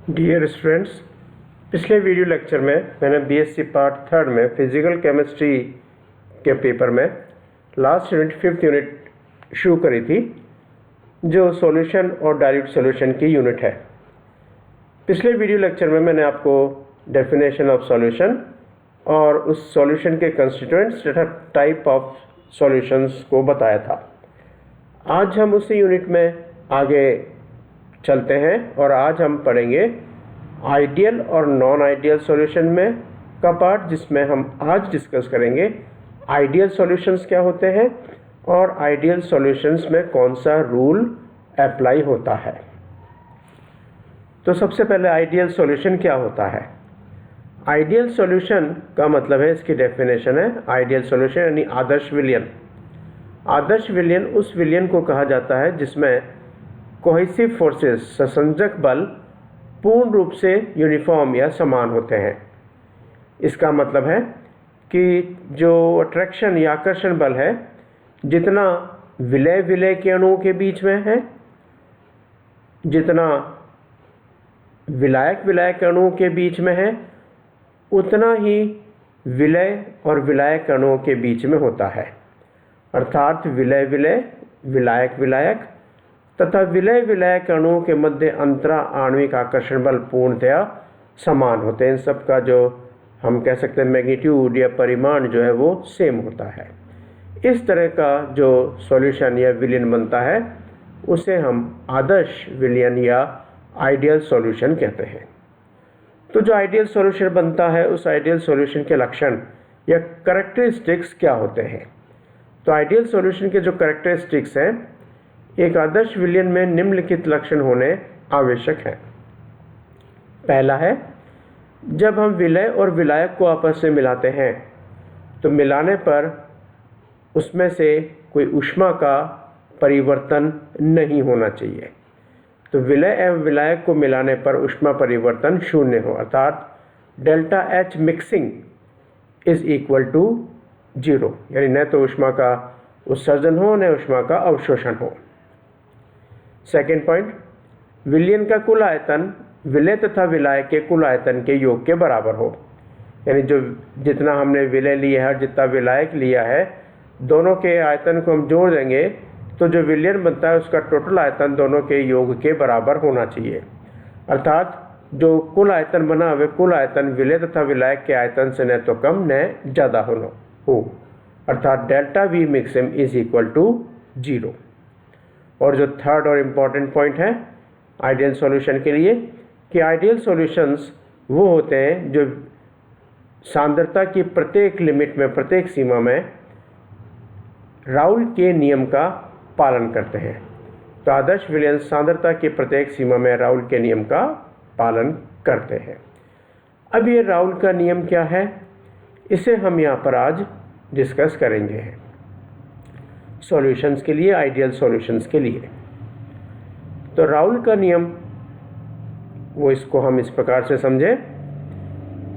Dear students, पिछले video lecture में मैंने बीएससी पार्ट थर्ड में फिजिकल केमिस्ट्री के पेपर में लास्ट यूनिट फिफ्थ यूनिट शुरू करी थी, जो सॉल्यूशन और डाइल्यूट सॉल्यूशन की यूनिट है। पिछले वीडियो लेक्चर में मैंने आपको डेफिनेशन ऑफ सॉल्यूशन और उस सॉल्यूशन के कंस्टिट्यूएंट्स तथा टाइप ऑफ सॉल्यूशंस को बताया था। आज हम उसी यूनिट में आगे चलते हैं और आज हम पढ़ेंगे आइडियल और नॉन आइडियल सॉल्यूशन में का पार्ट, जिसमें हम आज डिस्कस करेंगे आइडियल सॉल्यूशंस क्या होते हैं और आइडियल सॉल्यूशंस में कौन सा रूल अप्लाई होता है। तो सबसे पहले आइडियल सॉल्यूशन क्या होता है। आइडियल सॉल्यूशन का मतलब है, इसकी डेफिनेशन है, आइडियल सॉल्यूशन यानी आदर्श विलयन। आदर्श विलयन उस विलयन को कहा जाता है जिसमें कोहेसिव फोर्सेस, संसंजक बल पूर्ण रूप से यूनिफॉर्म या समान होते हैं। इसका मतलब है कि जो अट्रैक्शन या आकर्षण बल है, जितना विलय के अणुओं के बीच में है, जितना विलायक अणुओं के बीच में है, उतना ही विलय और विलायक अणुओं के बीच में होता है। अर्थात विलायक तथा विलायक अणुओं के मध्य अंतरा आणविक आकर्षण बल पूर्णतया समान होते हैं। इन सब का जो हम कह सकते हैं मैग्नीट्यूड या परिमाण जो है वो सेम होता है। इस तरह का जो सॉल्यूशन या विलयन बनता है उसे हम आदर्श विलयन या आइडियल सॉल्यूशन कहते हैं। तो जो आइडियल सॉल्यूशन बनता है, उस आइडियल सॉल्यूशन के लक्षण या कैरेक्टरिस्टिक्स क्या होते हैं। तो आइडियल सॉल्यूशन के जो कैरेक्टरिस्टिक्स हैं, एक आदर्श विलयन में निम्नलिखित लक्षण होने आवश्यक हैं। पहला है, जब हम विलय और विलायक को आपस में मिलाते हैं तो मिलाने पर उसमें से कोई ऊष्मा का परिवर्तन नहीं होना चाहिए। तो विलय एवं विलायक को मिलाने पर ऊष्मा परिवर्तन शून्य हो, अर्थात delta H mixing is equal to 0, यानी न तो ऊष्मा का उत्सर्जन हो न ऊष्मा का अवशोषण हो। सेकेंड पॉइंट, विलयन का कुल आयतन विलय तथा विलायक के कुल आयतन के योग के बराबर हो, यानी जो जितना हमने विलय लिया है और जितना विलायक लिया है, दोनों के आयतन को हम जोड़ देंगे तो जो विलयन बनता है उसका टोटल आयतन दोनों के योग के बराबर होना चाहिए। अर्थात जो कुल आयतन बना वे कुल आयतन विलय तथा विलायक के आयतन से न तो कम न ज़्यादा हो, अर्थात delta V mixing is equal to 0। और जो थर्ड और इम्पॉर्टेंट पॉइंट है आइडियल सॉल्यूशन के लिए, कि आइडियल सॉल्यूशंस वो होते हैं जो सांद्रता की प्रत्येक लिमिट में, प्रत्येक सीमा में राउल के नियम का पालन करते हैं। तो आदर्श विलयन सांद्रता की प्रत्येक सीमा में राउल के नियम का पालन करते हैं। अब ये राउल का नियम क्या है, इसे हम यहाँ पर आज डिस्कस करेंगे सॉल्यूशंस के लिए, आइडियल सॉल्यूशंस के लिए। तो राउल का नियम वो इसको हम इस प्रकार से समझें।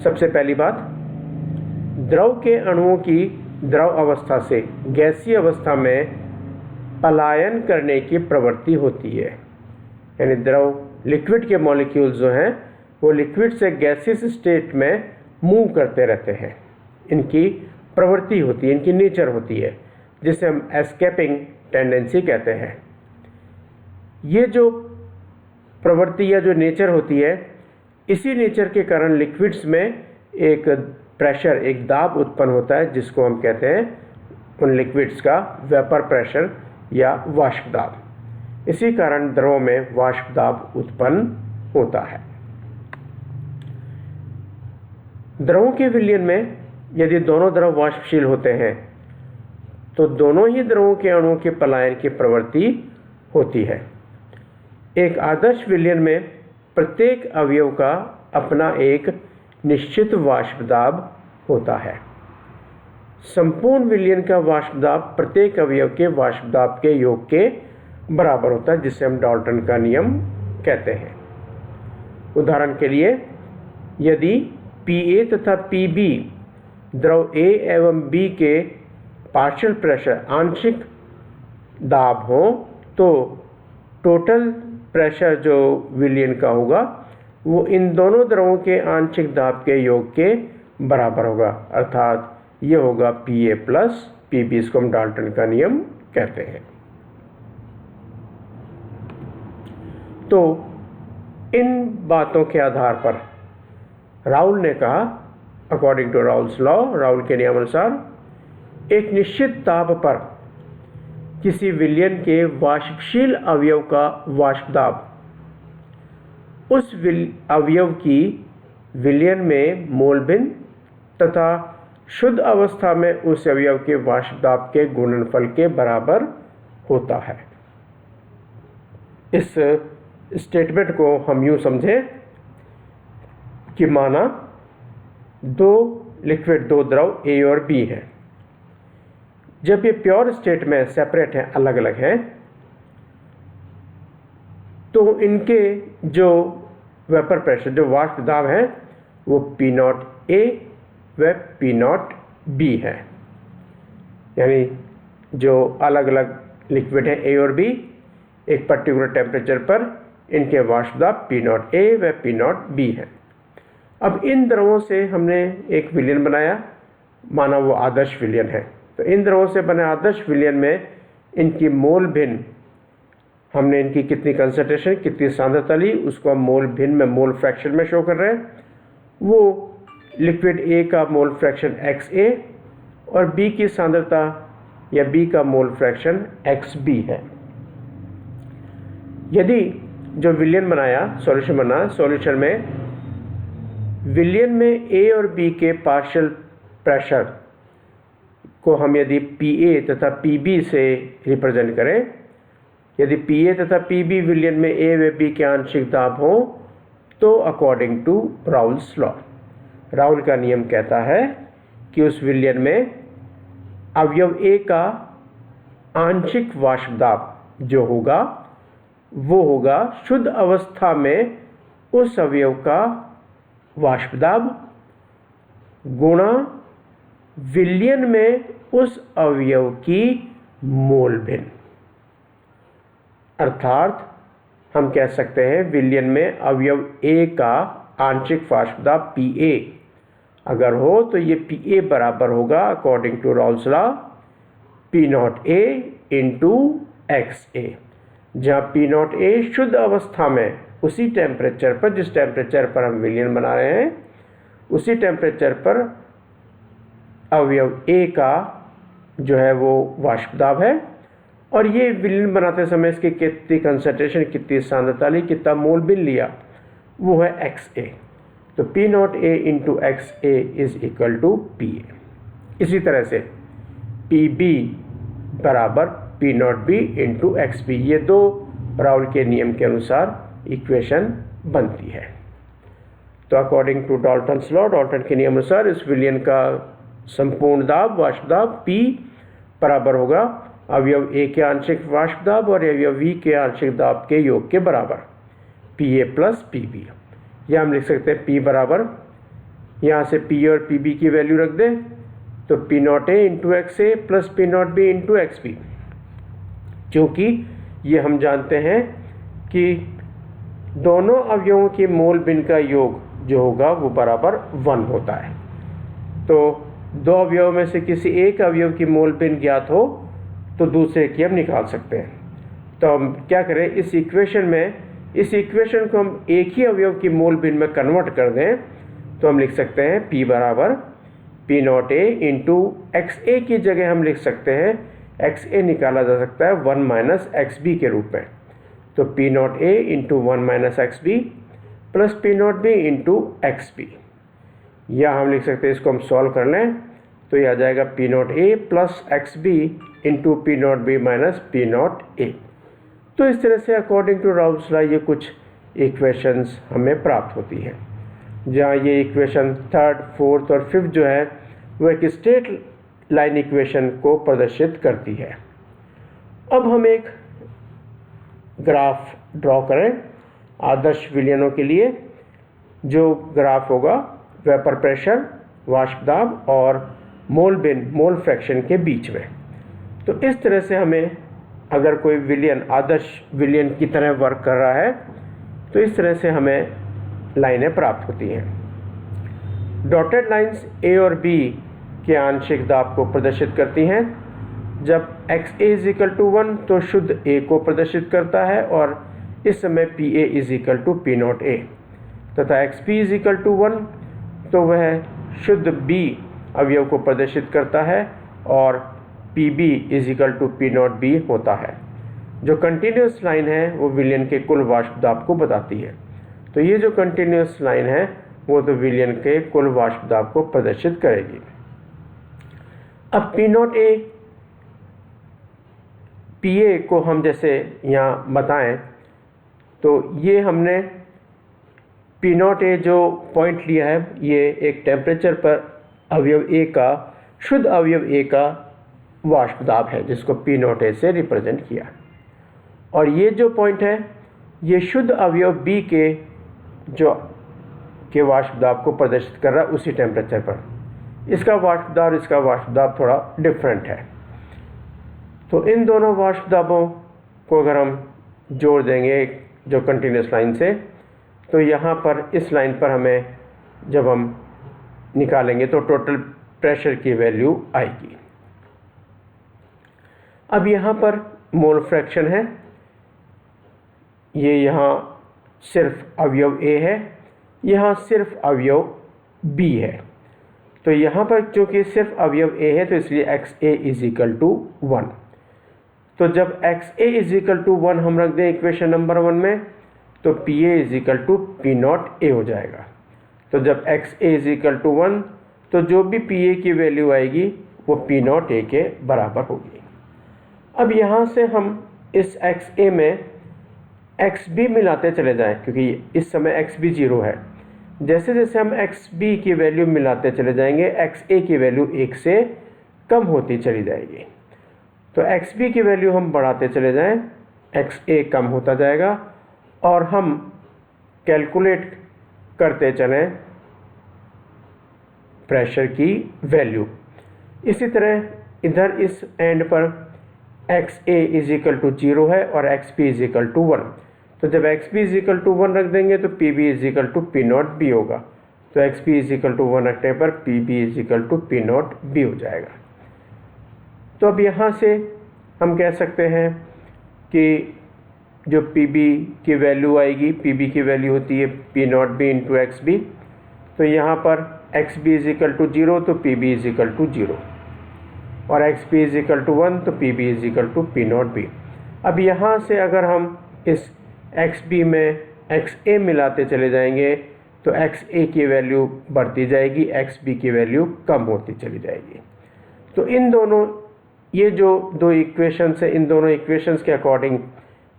सबसे पहली बात, द्रव के अणुओं की द्रव अवस्था से गैसीय अवस्था में पलायन करने की प्रवृत्ति होती है, यानी द्रव लिक्विड के मॉलिक्यूल्स जो हैं वो लिक्विड से गैसियस स्टेट में मूव करते रहते हैं। इनकी प्रवृत्ति होती है, इनकी नेचर होती है, जिसे हम एस्केपिंग टेंडेंसी कहते हैं। ये जो प्रवृत्ति या जो नेचर होती है, इसी नेचर के कारण लिक्विड्स में एक प्रेशर, एक दाब उत्पन्न होता है, जिसको हम कहते हैं उन लिक्विड्स का वेपर प्रेशर या वाष्प दाब। इसी कारण द्रव में वाष्प दाब उत्पन्न होता है। द्रवों के विलयन में यदि दोनों द्रव वाष्पशील होते हैं तो दोनों ही द्रवों के अणुओं के पलायन की प्रवृत्ति होती है। एक आदर्श विलयन में प्रत्येक अवयव का अपना एक निश्चित वाष्प दाब होता है। संपूर्ण विलयन का वाष्प दाब प्रत्येक अवयव के वाष्प दाब के योग के बराबर होता है, जिसे हम डाल्टन का नियम कहते हैं। उदाहरण के लिए, यदि Pa तथा Pb द्रव A एवं B के पार्शियल प्रेशर, आंशिक दाब हो, तो टोटल प्रेशर जो विलयन का होगा वो इन दोनों द्रवों के आंशिक दाब के योग के बराबर होगा, अर्थात ये होगा Pa प्लस Pb। इसको हम डाल्टन का नियम कहते हैं। तो इन बातों के आधार पर राउल ने कहा, according to Raoult's law, Raoult के नियमानुसार एक निश्चित ताप पर किसी विलयन के वाष्पशील अवयव का वाष्प दाब उस अवयव की विलयन में मोल भिन्न तथा शुद्ध अवस्था में उस अवयव के वाष्प दाब के गुणनफल के बराबर होता है। इस स्टेटमेंट को हम यूँ समझें कि माना दो लिक्विड, दो द्रव A और B हैं। जब ये प्योर स्टेट में सेपरेट हैं, अलग अलग हैं, तो इनके जो वेपर प्रेशर, जो वाष्प दाब है, वो P0A व P0B है। यानी जो अलग अलग लिक्विड है A और B, एक पर्टिकुलर टेम्परेचर पर इनके वाष्प दाब P0A व P0B है। अब इन द्रवों से हमने एक विलयन बनाया, माना वो आदर्श विलयन है। तो इन द्रवों से बने आदर्श विलयन में इनकी मोल भिन्न, हमने इनकी कितनी कंसंट्रेशन, कितनी सांद्रता ली, उसको हम मोल भिन्न में, मोल फ्रैक्शन में शो कर रहे हैं। वो लिक्विड A का मोल फ्रैक्शन XA और B की सांद्रता या B का मोल फ्रैक्शन XB है। यदि जो विलयन बनाया, सॉल्यूशन बना, सॉल्यूशन में विलयन में A और B के पार्शियल प्रेशर को हम यदि Pa तथा Pb से रिप्रेजेंट करें, यदि Pa तथा Pb विलयन में A व B के आंशिक दाब हो, तो according to Raoult's law, Raoult का नियम कहता है कि उस विलयन में अवयव A का आंशिक वाष्प दाब जो होगा वो होगा शुद्ध अवस्था में उस अवयव का वाष्प दाब गुणा विलयन में उस अवयव की मोल भिन्न। अर्थात हम कह सकते हैं विलयन में अवयव A का आंशिक वाष्प दाब Pa अगर हो तो ये Pa बराबर होगा according to Raoult's law P0A into XA, जहाँ P0A शुद्ध अवस्था में उसी टेम्परेचर पर, जिस टेम्परेचर पर हम विलयन बना रहे हैं, उसी टेम्परेचर पर अवयव A का जो है वो वाष्प दाब है, और ये विलयन बनाते समय इसकी कितनी कंसंट्रेशन, कितनी सांद्रता ली, कितना मोल भिन्न लिया, वो है XA। तो P0A into XA is equal to PA। इसी तरह से PB बराबर P0B इंटू XB, ये दो राउल के नियम के अनुसार इक्वेशन बनती है। तो according to Dalton's law, Dalton के नियम अनुसार इस विलयन का संपूर्ण दाब, वाष्प दाब P बराबर होगा अवयव A के आंशिक वाष्प दाब और अवयव V के आंशिक दाब के योग के बराबर, Pa प्लस Pb। या हम लिख सकते हैं P बराबर, यहाँ से P और Pb की वैल्यू रख दें, तो P0A into XA plus P0B into XB, क्योंकि ये हम जानते हैं कि दोनों अवयवों के मोल भिन्न का योग जो होगा वो बराबर 1 होता है। तो दो अवयव में से किसी एक अवयव की मोल भिन्न ज्ञात हो तो दूसरे की हम निकाल सकते हैं। तो हम क्या करें, इस इक्वेशन को हम एक ही अवयव की मोल भिन्न में कन्वर्ट कर दें, तो हम लिख सकते हैं P बराबर P0A इंटू XA की जगह हम लिख सकते हैं XA निकाला जा सकता है 1 माइनस XB के रूप में। तो P0A into 1 minus XB plus P0B into XB, या हम लिख सकते हैं, इसको हम सॉल्व कर लें तो यह आ जाएगा P0A plus XB into P0B minus P0A। तो इस तरह से अकॉर्डिंग टू राउल्स लॉ ये कुछ इक्वेशंस हमें प्राप्त होती हैं, जहाँ ये इक्वेशन 3rd, 4th और 5th जो है वो एक स्ट्रेट लाइन इक्वेशन को प्रदर्शित करती है। अब हम एक ग्राफ ड्रॉ करें आदर्श विलयनों के लिए। जो ग्राफ होगा वेपर प्रेशर, वाष्प दाब और मोल भिन्न, मोल फ्रैक्शन के बीच में। तो इस तरह से हमें अगर कोई विलयन आदर्श विलयन की तरह वर्क कर रहा है, तो इस तरह से हमें लाइनें प्राप्त होती हैं। डॉटेड लाइंस ए और बी के आंशिक दाब को प्रदर्शित करती हैं। जब X A is equal to 1 तो शुद्ध ए को प्रदर्शित करता है और इस समय P A is equal to P not A, तथा X P is equal to 1 तो वह शुद्ध बी अवयव को प्रदर्शित करता है और P B is equal to P nought B होता है। जो कंटिन्यूस लाइन है वो विलयन के कुल वाष्प दाब को बताती है। तो ये जो कंटिन्यूस लाइन है वो तो विलयन के कुल वाष्प दाब को प्रदर्शित करेगी। अब P not A P A को हम जैसे यहाँ बताएं तो ये हमने पी नॉट ए जो पॉइंट लिया है ये एक टेम्परेचर पर अवयव ए का शुद्ध अवयव ए का वाष्प दाब है जिसको पी नॉट ए से रिप्रेजेंट किया, और ये जो पॉइंट है ये शुद्ध अवयव बी के वाष्प दाब को प्रदर्शित कर रहा है उसी टेम्परेचर पर। इसका वाष्प दाब इसका वाष्प दाब थोड़ा डिफरेंट है। तो इन दोनों वाष्प दाबों को अगर हम जोड़ देंगे जो कंटिन्यूस लाइन से, तो यहाँ पर इस लाइन पर हमें जब हम निकालेंगे तो टोटल प्रेशर की वैल्यू आएगी। अब यहाँ पर मोल फ्रैक्शन है, ये यहाँ सिर्फ अवयव ए है, यहाँ सिर्फ अवयव बी है। तो यहाँ पर चूँकि सिर्फ अवयव ए है तो इसलिए X A is equal to 1। तो जब X A is equal to 1 हम रख दें इक्वेशन नंबर 1 में तो P A is equal to P not A हो जाएगा। तो जब X A is equal to 1 तो जो भी पी ए की वैल्यू आएगी वो पी नॉट ए के बराबर होगी। अब यहाँ से हम इस एक्स ए में एक्स बी मिलाते चले जाएं क्योंकि इस समय एक्स बी 0 है। जैसे जैसे हम एक्स बी की वैल्यू मिलाते चले जाएंगे एक्स ए की वैल्यू 1 से कम होती चली जाएगी। तो एक्स बी की वैल्यू हम बढ़ाते चले जाएं, एक्स ए कम होता जाएगा और हम कैलकुलेट करते चलें प्रेशर की वैल्यू। इसी तरह इधर इस एंड पर X A is equal to 0 है और X P is equal to 1। तो जब X P is equal to 1 रख देंगे तो P B is equal to P nought B होगा। तो X P is equal to 1 रखने पर P B is equal to P nought B हो जाएगा। तो अब यहाँ से हम कह सकते हैं कि जो पी बी की वैल्यू आएगी, पी बी की वैल्यू होती है P nought B into X B. तो यहाँ पर X B is equal to 0 तो P B is equal to 0 और X P is equal to 1 तो P B is equal to P nought B. अब यहाँ से अगर हम इस एक्स बी में एक्स ए मिलाते चले जाएंगे तो एक्स ए की वैल्यू बढ़ती जाएगी, एक्स बी की वैल्यू कम होती चली जाएगी। तो इन दोनों ये जो दो इक्वेशंस है इन दोनों इक्वेशंस के अकॉर्डिंग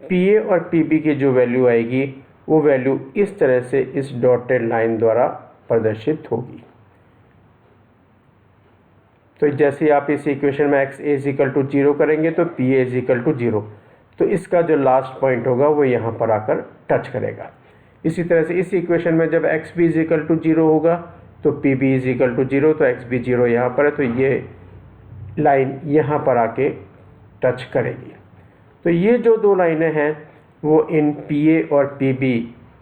पी ए और पी बी की जो वैल्यू आएगी वो वैल्यू इस तरह से इस डॉटेड लाइन द्वारा प्रदर्शित होगी। तो जैसे आप इस इक्वेशन में X A is equal to 0 करेंगे तो P A is equal to 0, तो इसका जो लास्ट पॉइंट होगा वो यहाँ पर आकर टच करेगा। इसी तरह से इस इक्वेशन में जब X B is equal to 0 होगा तो P B is equal to 0, तो एक्स बी 0 यहाँ पर है तो ये लाइन यहाँ पर आके टच करेगी। तो ये जो दो लाइनें हैं वो इन पी ए और पी बी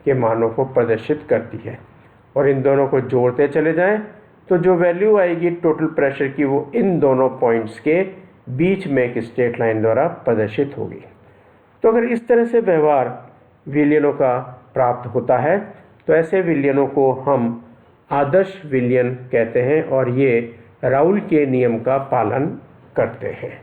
के मानों को प्रदर्शित करती है और इन दोनों को जोड़ते चले जाएं तो जो वैल्यू आएगी टोटल प्रेशर की वो इन दोनों पॉइंट्स के बीच में एक स्ट्रेट लाइन द्वारा प्रदर्शित होगी। तो अगर इस तरह से व्यवहार विलयनों का प्राप्त होता है तो ऐसे विलयनों को हम आदर्श विलयन कहते हैं और ये राउल के नियम का पालन करते हैं।